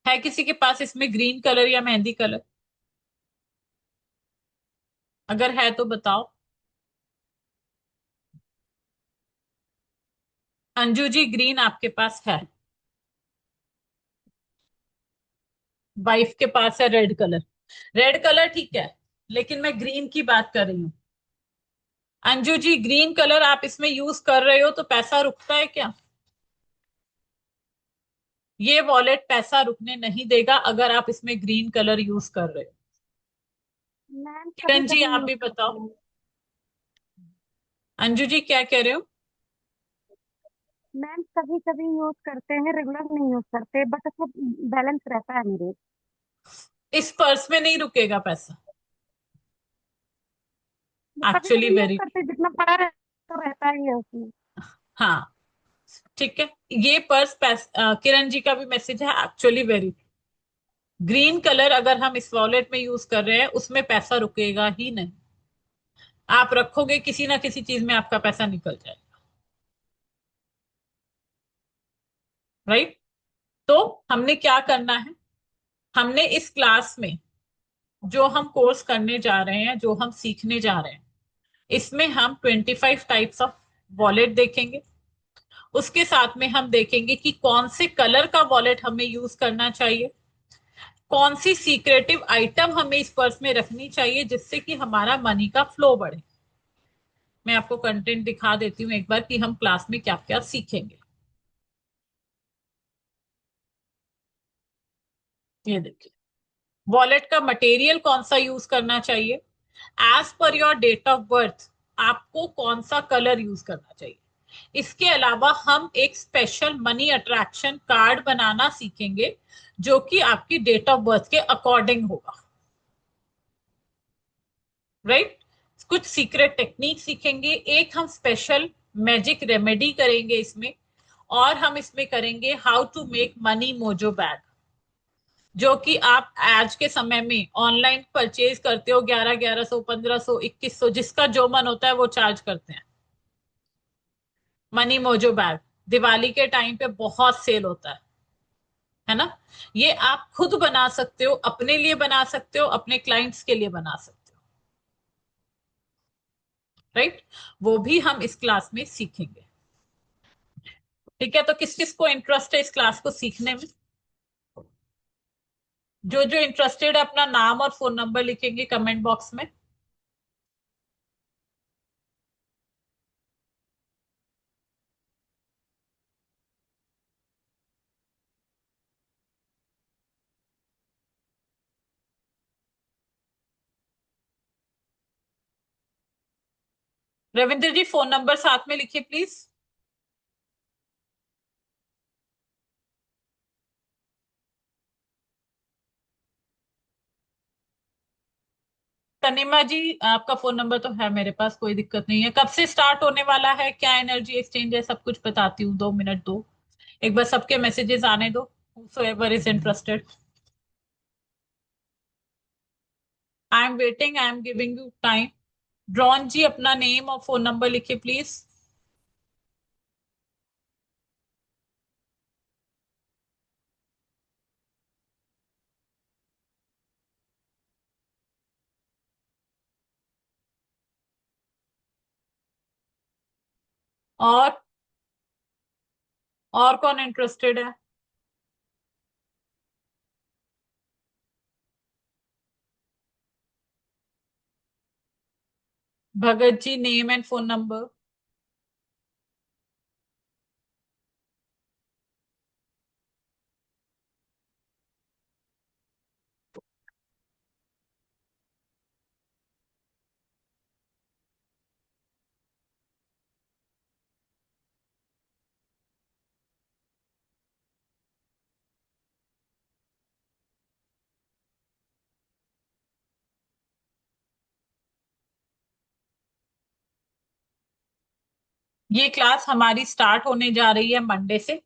है किसी के पास इसमें ग्रीन कलर या मेहंदी कलर? अगर है तो बताओ। अंजू जी, ग्रीन आपके पास है? वाइफ के पास है रेड कलर? रेड कलर ठीक है, लेकिन मैं ग्रीन की बात कर रही हूँ। अंजू जी, ग्रीन कलर आप इसमें यूज कर रहे हो तो पैसा रुकता है क्या? ये वॉलेट पैसा रुकने नहीं देगा अगर आप इसमें ग्रीन कलर यूज कर रहे हो। मैम कभी किरण जी, कभी आप यूज भी करते बताओ। हैं। अंजू जी, क्या कह रहे हो? मैम कभी कभी यूज करते हैं, रेगुलर नहीं यूज करते, बट उसमें बैलेंस रहता है मेरे। इस पर्स में नहीं रुकेगा पैसा। कभी एक्चुअली कभी यूज वेरी, करते, जितना पड़ा रहता तो रहता ही है उसमें। हाँ, ठीक है। ये पर्स किरण जी का भी मैसेज है, एक्चुअली वेरी, ग्रीन कलर अगर हम इस वॉलेट में यूज कर रहे हैं उसमें पैसा रुकेगा ही नहीं। आप रखोगे किसी ना किसी चीज में आपका पैसा निकल जाएगा। राइट? तो हमने क्या करना है, हमने इस क्लास में जो हम कोर्स करने जा रहे हैं, जो हम सीखने जा रहे हैं, इसमें हम 25 टाइप्स ऑफ वॉलेट देखेंगे। उसके साथ में हम देखेंगे कि कौन से कलर का वॉलेट हमें यूज करना चाहिए, कौन सी सीक्रेटिव आइटम हमें इस पर्स में रखनी चाहिए जिससे कि हमारा मनी का फ्लो बढ़े। मैं आपको कंटेंट दिखा देती हूँ एक बार कि हम क्लास में क्या क्या सीखेंगे। ये देखिए, वॉलेट का मटेरियल कौन सा यूज करना चाहिए, as per your date of birth आपको कौन सा कलर यूज करना चाहिए। इसके अलावा हम एक स्पेशल मनी अट्रैक्शन कार्ड बनाना सीखेंगे जो कि आपकी डेट ऑफ बर्थ के अकॉर्डिंग होगा। राइट? कुछ सीक्रेट टेक्निक सीखेंगे, एक हम स्पेशल मैजिक रेमेडी करेंगे इसमें, और हम इसमें करेंगे how to make money mojo bag, जो कि आप आज के समय में ऑनलाइन परचेज करते हो, 1100 1500 2100, जिसका जो मन होता है वो चार्ज करते हैं। मनी मोजो बैग दिवाली के टाइम पे बहुत सेल होता है ना? ये आप खुद बना सकते हो, अपने लिए बना सकते हो, अपने क्लाइंट्स के लिए बना सकते हो। राइट? वो भी हम इस क्लास में सीखेंगे। ठीक है, तो किस किस को इंटरेस्ट है इस क्लास को सीखने में? जो जो इंटरेस्टेड है अपना नाम और फोन नंबर लिखेंगे कमेंट बॉक्स में। रविंद्र जी, फोन नंबर साथ में लिखिए प्लीज। तनिमा जी, आपका फोन नंबर तो है मेरे पास, कोई दिक्कत नहीं है। कब से स्टार्ट होने वाला है, क्या एनर्जी एक्सचेंज है, सब कुछ बताती हूँ, 2 मिनट दो, एक बार सबके मैसेजेस आने दो, whosoever is interested। I am waiting, I am giving you time. Dron ji, अपना नेम और फोन नंबर लिखिए प्लीज। और और कौन इंटरेस्टेड है? Bhagat ji, name and phone number. ये क्लास हमारी स्टार्ट होने जा रही है मंडे से।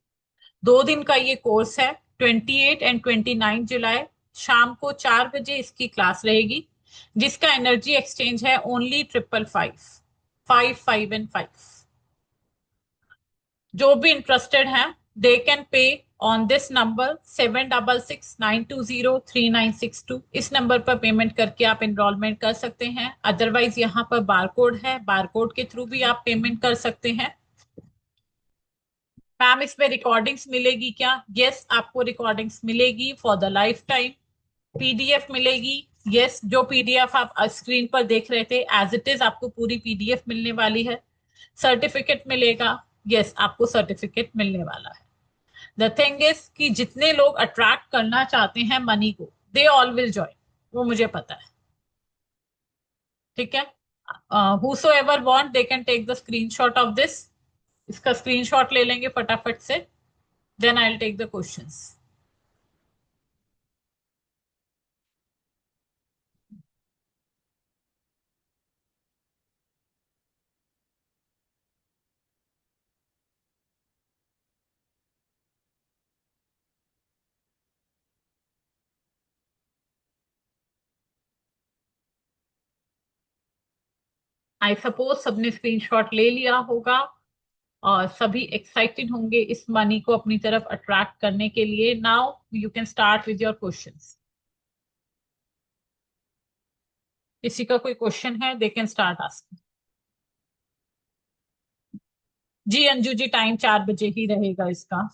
2 दिन का ये कोर्स है। 28 एंड 29 जुलाई शाम को 4 बजे इसकी क्लास रहेगी, जिसका एनर्जी एक्सचेंज है ओनली 555, 5 5 एंड 5। जो भी इंटरेस्टेड हैं, they can pay on this number 7669203962। इस नंबर पर पेमेंट करके आप एनरोलमेंट कर सकते हैं। अदरवाइज यहाँ पर बारकोड है, बारकोड के थ्रू भी आप पेमेंट कर सकते हैं। मैम, इसमें रिकॉर्डिंग्स मिलेगी क्या? यस, आपको रिकॉर्डिंग्स मिलेगी for the life time. PDF मिलेगी। यस, जो पीडीएफ आप स्क्रीन पर देख रहे थे एज इट इज आपको पूरी पीडीएफ मिलने वाली है। सर्टिफिकेट मिलेगा। यस, आपको सर्टिफिकेट मिलने वाला है। द थिंग इज कि जितने लोग अट्रैक्ट करना चाहते हैं मनी को, दे ऑल विल ज्वाइन, वो मुझे पता है। ठीक है। Whosoever want they can take the screenshot of this. इसका स्क्रीनशॉट ले लेंगे फटाफट से, then I will take the questions. I suppose सबने स्क्रीनशॉट ले लिया होगा और सभी एक्साइटेड होंगे इस मनी को अपनी तरफ अट्रैक्ट करने के लिए। Now you can start with your questions. किसी का कोई क्वेश्चन है, दे कैन स्टार्ट आस्किंग। जी अंजू जी, टाइम 4 बजे ही रहेगा इसका।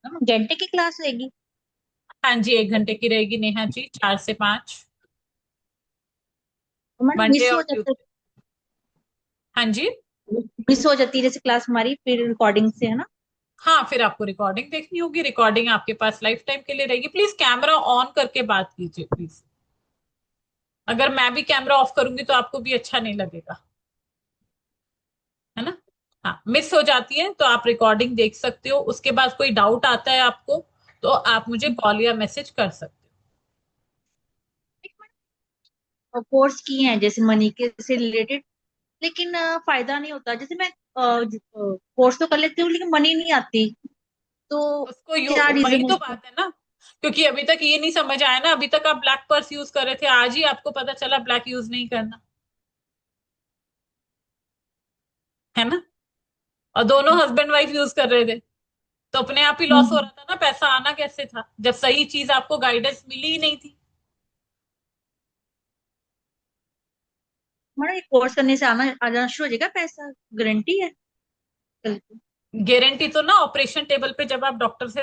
घंटे की क्लास रहेगी? हाँ जी, 1 घंटे की रहेगी नेहा जी, 4 से 5। तो मैडम मंडे मिस हो और जाता ट्यूसडे। हाँ जी। मिस हो जाती है जैसे क्लास हमारी फिर रिकॉर्डिंग से, है ना? हाँ, फिर आपको रिकॉर्डिंग देखनी होगी। रिकॉर्डिंग आपके पास लाइफ टाइम के लिए रहेगी। प्लीज कैमरा ऑन करके बात कीजिए प्लीज। अगर मैं भी कैमरा ऑफ करूंगी तो आपको भी अच्छा नहीं लगेगा, है ना? हाँ, मिस हो जाती है तो आप रिकॉर्डिंग देख सकते हो। उसके बाद कोई डाउट आता है आपको तो आप मुझे कॉल या मैसेज कर सकते कोर्स किए हैं जैसे मनी के से रिलेटेड, लेकिन फायदा नहीं होता। जैसे मैं कोर्स तो कर लेती हूँ लेकिन मनी नहीं आती, तो हो। उसको क्या वही रीजन है तो इसका? बात है ना, क्योंकि अभी तक ये नहीं समझ आया ना। अभी तक आप ब्लैक पर्स यूज कर रहे थे, आज ही आपको पता चला ब्लैक यूज नहीं करना, है ना? और दोनों हस्बैंड वाइफ यूज कर रहे थे, तो अपने आप ही लॉस हो हम्म। रहा था ना। पैसा आना कैसे था जब सही चीज आपको गाइडेंस मिली ही नहीं थी? मैडम ये कोर्स करने से आना आ जाना शुरू हो जाएगा पैसा, गारंटी है कल को? गारंटी तो ना, ऑपरेशन टेबल पे जब आप डॉक्टर से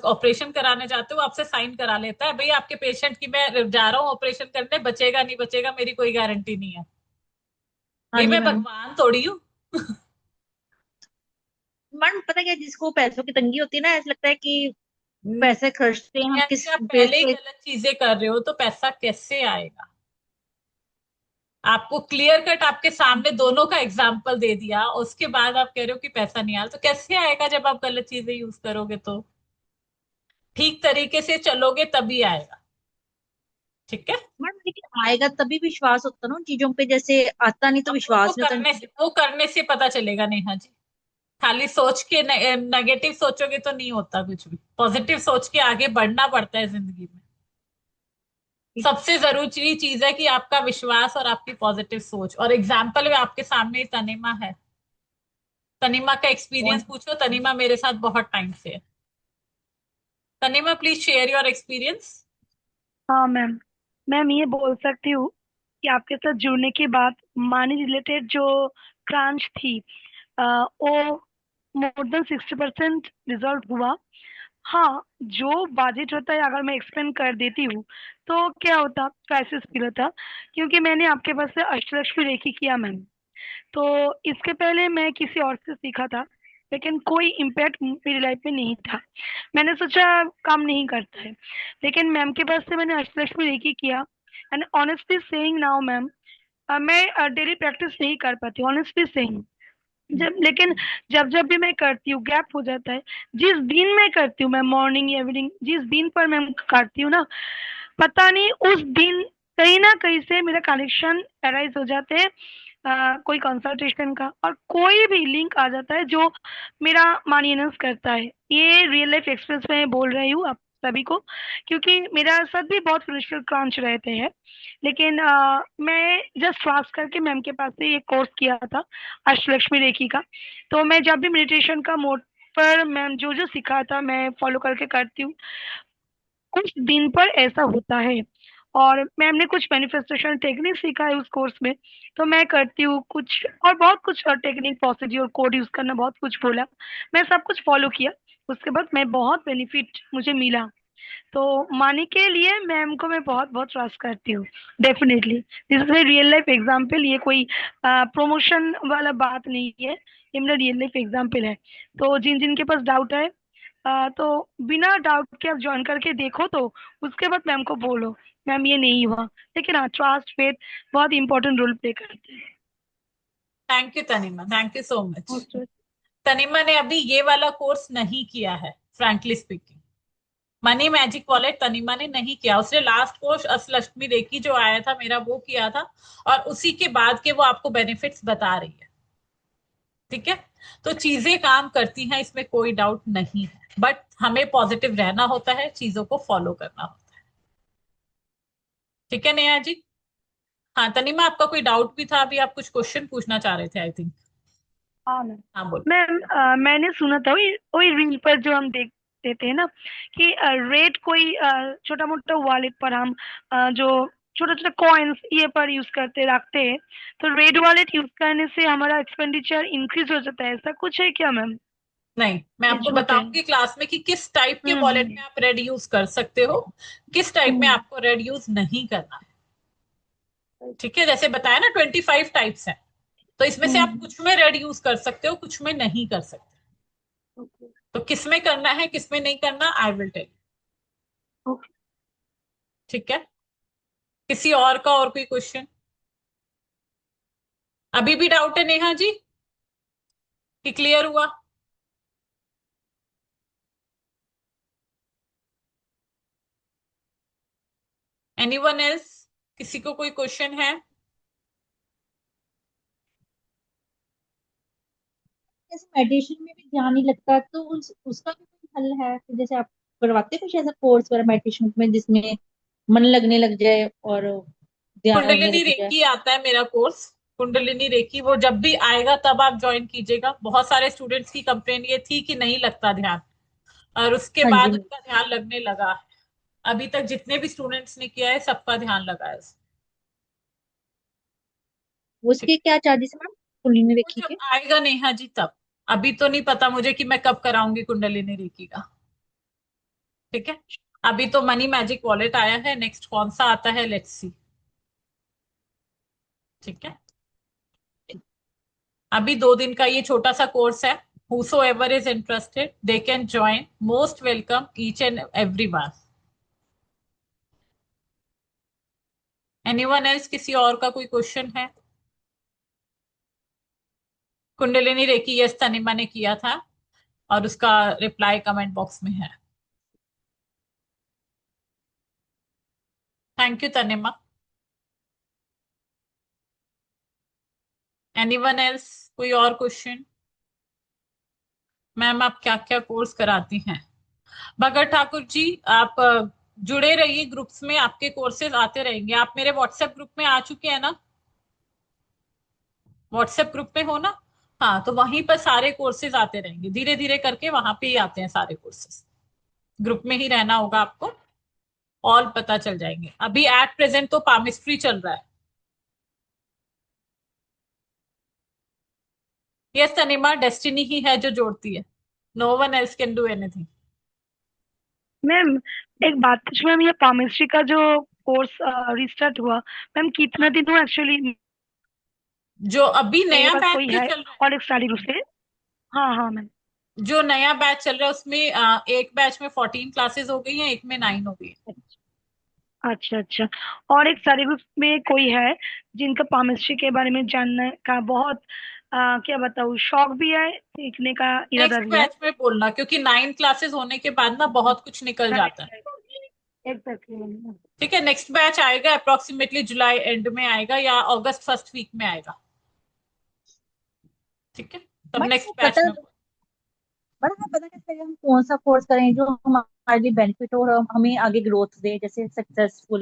ऑपरेशन कराने जाते हो, आपसे साइन करा लेता है, भाई आपके पेशेंट की मैं जा रहा हूँ ऑपरेशन करने, बचेगा नहीं बचेगा मेरी कोई गारंटी नहीं है। हाँ भाई जी मैं मैम। भगवान थोड़ी हूँ। मैडम पता क्या, जिसको पैसों की तंगी होती है ना, ऐसा लगता है कि पैसे खर्चते हैं हम नेहा, किस आप बेस पहले ही पे? गलत चीजें कर रहे हो तो पैसा कैसे आएगा? आपको क्लियर कट आपके सामने दोनों का एग्जाम्पल दे दिया, उसके बाद आप कह रहे हो कि पैसा नहीं आया, तो कैसे आएगा जब आप गलत चीजें यूज करोगे? तो ठीक तरीके से चलोगे तभी आएगा। ठीक है। मैडम लेकिन आएगा तभी विश्वास होता है ना उन चीजों पे, जैसे आता नहीं तो अब विश्वास नहीं होता उन चीजों वो करने से पता चलेगा नेहा जी। खाली सोच के नेगेटिव सोचोगे तो नहीं होता कुछ भी। पॉजिटिव सोच के आगे बढ़ना पड़ता है जिंदगी में। पे। सबसे जरूरी चीज है कि आपका विश्वास और आपकी पॉजिटिव सोच। और एग्जाम्पल में आपके सामने तनिमा है। तनिमा का एक्सपीरियंस पूछो। तनिमा मेरे साथ बहुत टाइम से है। Tanima, please share your experience. हाँ मैम। मैम ये बोल सकती हूँ कि आपके साथ जुड़ने के बाद मनी रिलेटेड जो क्रांच थी वो मोर देन 60% रिजॉल्व हुआ। हाँ, जो बजट होता है अगर मैं एक्सप्लेन कर देती हूँ तो क्या होता, क्राइसिस फील होता, क्योंकि मैंने आपके पास से अष्टलक्ष्मी रेखी किया मैम। तो इसके पहले मैं किसी और से सीखा था, लेकिन कोई इम्पैक्ट मेरी लाइफ में नहीं था। मैंने सोचा काम नहीं करता है, लेकिन मैम के पास से मैंने अष्टलक्ष्मी रेखी किया। And honestly saying now ma'am, मैं डेली प्रैक्टिस नहीं कर पाती, ऑनेस्टली सेइंग। लेकिन जब जब भी मैं करती हूँ गैप हो जाता है। जिस दिन मैं करती हूँ मैं मॉर्निंग इवनिंग, जिस दिन पर मैं करती हूँ ना, पता नहीं उस दिन कहीं ना कहीं से मेरा कनेक्शन अराइज हो जाते हैं, कोई कंसल्टेशन का, और कोई भी लिंक आ जाता है जो मेरा मनी एनहांस करता है। ये रियल लाइफ एक्सपीरियंस में बोल रही हूँ आप सभी को, क्योंकि मेरा साथ भी बहुत फिजिकल क्रंच रहते हैं। लेकिन मैं जस्ट फास्ट करके मैम के पास से ये कोर्स किया था अष्टलक्ष्मी रेखी का। तो मैं जब भी मेडिटेशन का मोड पर मैम जो जो सिखा था मैं फॉलो करके करती हूँ। कुछ दिन पर ऐसा होता है, और मैम ने कुछ मैनिफेस्टेशन टेक्निक सीखा है उस कोर्स में, तो मैं करती हूँ कुछ, और बहुत कुछ टेक्निक प्रोसीड्यूर कोड यूज करना बहुत कुछ बोला, मैं सब कुछ फॉलो किया। उसके बाद मैं बहुत बेनिफिट मुझे मिला। तो मनी के लिए मैम को मैं बहुत बहुत ट्रस्ट करती हूँ, definitely. This is real life example, ये कोई प्रमोशन वाला बात नहीं है, ये मेरा रियल लाइफ एग्जाम्पल है। तो जिन जिन के पास डाउट है तो बिना डाउट के आप ज्वाइन करके देखो, तो उसके बाद मैम को बोलो मैम ये नहीं हुआ। लेकिन हाँ, ट्रस्ट फेथ बहुत इंपॉर्टेंट रोल प्ले करते हैं। Thank you Tanima, thank you so much. Okay. Tanima ने अभी ये वाला कोर्स नहीं किया है, frankly speaking. Money magic wallet Tanima ने नहीं किया, उसने लास्ट कोर्स अष्टलक्ष्मी रेखी जो आया था मेरा वो किया था, और उसी के बाद के वो आपको बेनिफिट्स बता रही है। ठीक है, तो चीजें काम करती हैं, इसमें कोई डाउट नहीं है, बट हमें पॉजिटिव रहना होता है, चीजों को फॉलो करना होता है। ठीक है नेहा जी। हाँ तनिमा, आपका कोई डाउट भी था, अभी आप कुछ क्वेश्चन पूछना चाह रहे थे आई थिंक। हाँ मैम। हाँ बोलो। मैम मैंने सुना था वही वही रील पर जो हम देख देते हैं ना, कि रेट कोई छोटा मोटा वॉलेट पर हम जो छोटा छोटा कॉइन्स ये पर यूज करते रखते हैं, तो रेड वॉलेट यूज करने से हमारा एक्सपेंडिचर इंक्रीज हो जाता है, ऐसा कुछ है क्या मैम? नहीं, मैं ये आपको झूठ है? बताऊंगी क्लास में कि किस टाइप के वॉलेट हम्म। में आप रेड यूज कर सकते हो, किस टाइप में हम्म। आपको रेड यूज नहीं करना है। ठीक है, जैसे बताया ना 25 टाइप्स हैं, तो इसमें से आप हम्म। कुछ में रेड यूज कर सकते हो, कुछ में नहीं कर सकते। ओके। तो किस में करना है किस में नहीं करना, आई विल टेल। ओके। ठीक है, किसी और का और कोई क्वेश्चन? अभी भी डाउट है नेहा जी कि क्लियर हुआ? एनीवन एल्स, किसी को कोई क्वेश्चन है? जैसे मेडिटेशन में भी ध्यान नहीं लगता, तो उसका भी कोई हल है? फिर जैसे आप करवाते हैं कुछ ऐसा कोर्स वगैरह मेडिटेशन में जिसमें मन लगने लग जाए और ध्यान लगने कुंडलिनी लग जाए? रेकी आता है मेरा कोर्स, कुंडलिनी रेकी, वो जब भी आएगा तब आप ज्वाइन कीजिएगा। बहुत सारे स्टूडेंट्स की कंप्लेन ये थी कि नहीं लगता ध्यान, और उसके हाँ जी। बाद उनका ध्यान लगने लगा है। अभी तक जितने भी स्टूडेंट्स ने किया है सबका ध्यान लगा है उसमें। ठीक, उसके क्या चार्जेस है मैम, कुंडली वो रेखी जब के? आएगा नेहा जी तब। अभी तो नहीं पता मुझे कि मैं कब कराऊंगी कुंडलिनी रेकी का। ठीक है, अभी तो मनी मैजिक वॉलेट आया है, नेक्स्ट कौन सा आता है, लेट्स सी। ठीक है, अभी 2 दिन का ये छोटा सा कोर्स है। whosoever is interested they can join, most welcome each and everyone। Anyone else, किसी और का कोई क्वेश्चन है? कुंडलिनी रेकी यस तनिमा ने किया था, और उसका रिप्लाई कमेंट बॉक्स में है। Thank you Tanima. Anyone else, कोई और क्वेश्चन? मैम आप क्या क्या कोर्स कराती हैं? भगत ठाकुर जी, आप जुड़े रहिए ग्रुप्स में, आपके कोर्सेज आते रहेंगे। आप मेरे व्हाट्सएप ग्रुप में आ चुके हैं ना? व्हाट्सएप ग्रुप में हो ना? हाँ, तो वहीं पर सारे कोर्सेज आते रहेंगे, धीरे धीरे करके वहां पे ही आते हैं सारे कोर्सेज। ग्रुप में ही रहना होगा आपको, ऑल पता चल जाएंगे। अभी एट प्रेजेंट तो पामिस्ट्री चल रहा है, यस तनिमा, डेस्टिनी ही है जो जोड़ती है, no one else can do anything. Ma'am एक बात पूछूं मैम, ये केमिस्ट्री का जो कोर्स रिस्टार्ट हुआ मैम, कितना दिन हुआ एक्चुअली? जो अभी मेरे नया पास बैच कोई जो है चल रहा है, और एक स्टडी ग्रुप से। हाँ हाँ मैम। जो नया बैच चल रहा है उसमें एक बैच में 14 क्लासेस हो गई हैं, एक में 9 हो गई है। अच्छा अच्छा। और एक स्टडी ग्रुप में कोई है जिनका केमिस्ट्री के बारे में जानने का बहुत क्या बताऊँ, शौक भी है, सीखने का इरादा नेक्स्ट भी है। बैच में बोलना, क्योंकि 9 क्लासेस होने के बाद ना बहुत कुछ निकल जाता है। एग्जैक्टली। ठीक है, नेक्स्ट बैच आएगा अप्रोक्सीमेटली जुलाई एंड में आएगा या अगस्त फर्स्ट वीक में आएगा। ठीक है, तब बट नेक्स्ट हमें बैच में। पता कैसे लगे हम कौन सा कोर्स करें जो हमारे लिए बेनिफिट हो और हमें आगे ग्रोथ दे, जैसे सक्सेसफुल